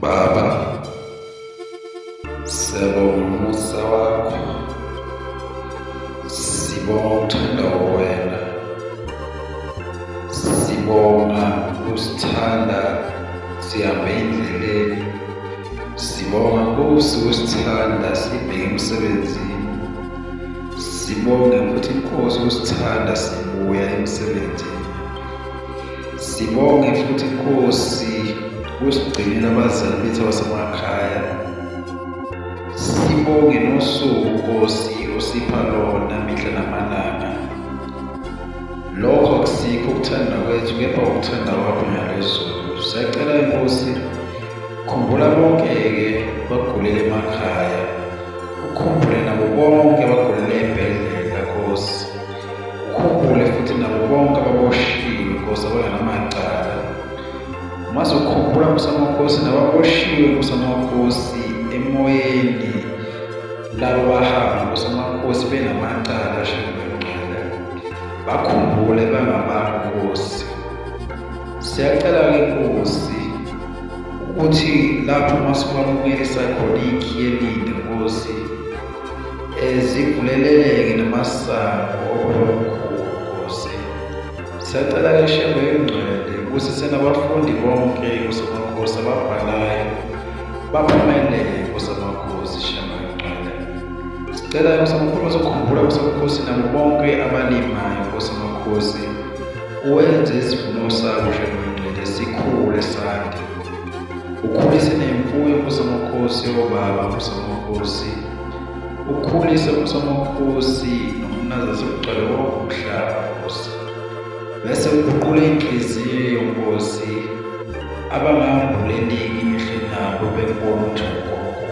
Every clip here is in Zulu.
Baba, siyabonga umusa wakho, sibonga ukuthanda wena, sibonga ukusithanda sihambe endleleni, sibonga Nkosi ukusithanda sibheke emsebenzini, sibonge futhi Nkosi ukusithanda sibuya emsebenzini, sibonge futhi Nkosi usigcinela abazali bethu abasemakhaya, sibonge nosuku Nkosi osipha lona mihla namalanga. Lokho akusikho ukuthanda kwethu kepha ukuthanda kwakho ngalezulu. Siyacela Nkosi, khumbula bonke-ke bagulele emakhaya, ukhumbule nabo bonke abagulele ey'bhedlela Nkosi, ukhumbule futhi nabo bonke ababoshiwe Nkosi abangenamacala. Mase ukhumbula Nkosi nababoshiwe Nkosi emoyeni, labo bahamba Nkosi benamacala ashengengcwele, bakhumbule bangabakho Nkosi. Siyacela-ke Nkosi ukuthi lapho masikwamukela khona ikhiye elide Nkosi, zivuleleleke namasango okukhulu Nkosi. Siyacela-ke shengengcwele ukuthi senabafundi bonke Nkosi ababhalayo baphumelele Nkosi shengengcwele. Sicela Nkosi ukhumbula Nkosi nabo bonke abalimayo Nkosi, uwenze isivuno sabo shengengcwele sikhule sande. Ukhulise nemfuyo Nkosi yobaba Nkosi, ukhulise Nkosi nomnaza sekugcwele wonke umhlaba Nkosi, bese uguqule inhliziyo Nkosi abangambuleleki emehlweni abo bebona ukuthi ugogo.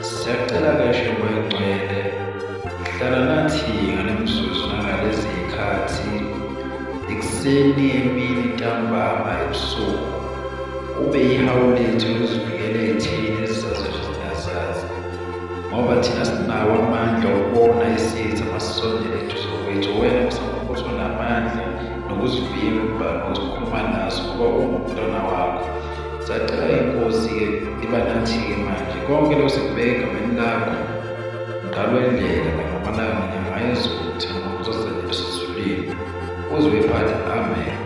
Siyacela-ke shengengcwele, hlala nathi ngale mzuzu nangalezi y'khathi, ekuseni, emini, ntambama, ebusuku, ube yihawu lethu lokuzivikela ey'thini ezizazi, ngoba thina sinawo amandla okubona isitha masisondele eduze kwethu. Wena Nkosi unamandla nokuzivimba nokukhuluma naso kuba ungumntwana wakho. Siyacela Nkosi-ke liba nathi-ke manje, konke lokho sikubeka egameni lakho, mdali wendlela ngamalanga ngenyanga yezulu, thina ngokuzozela esizulwini, uze uyiphathe. Amen.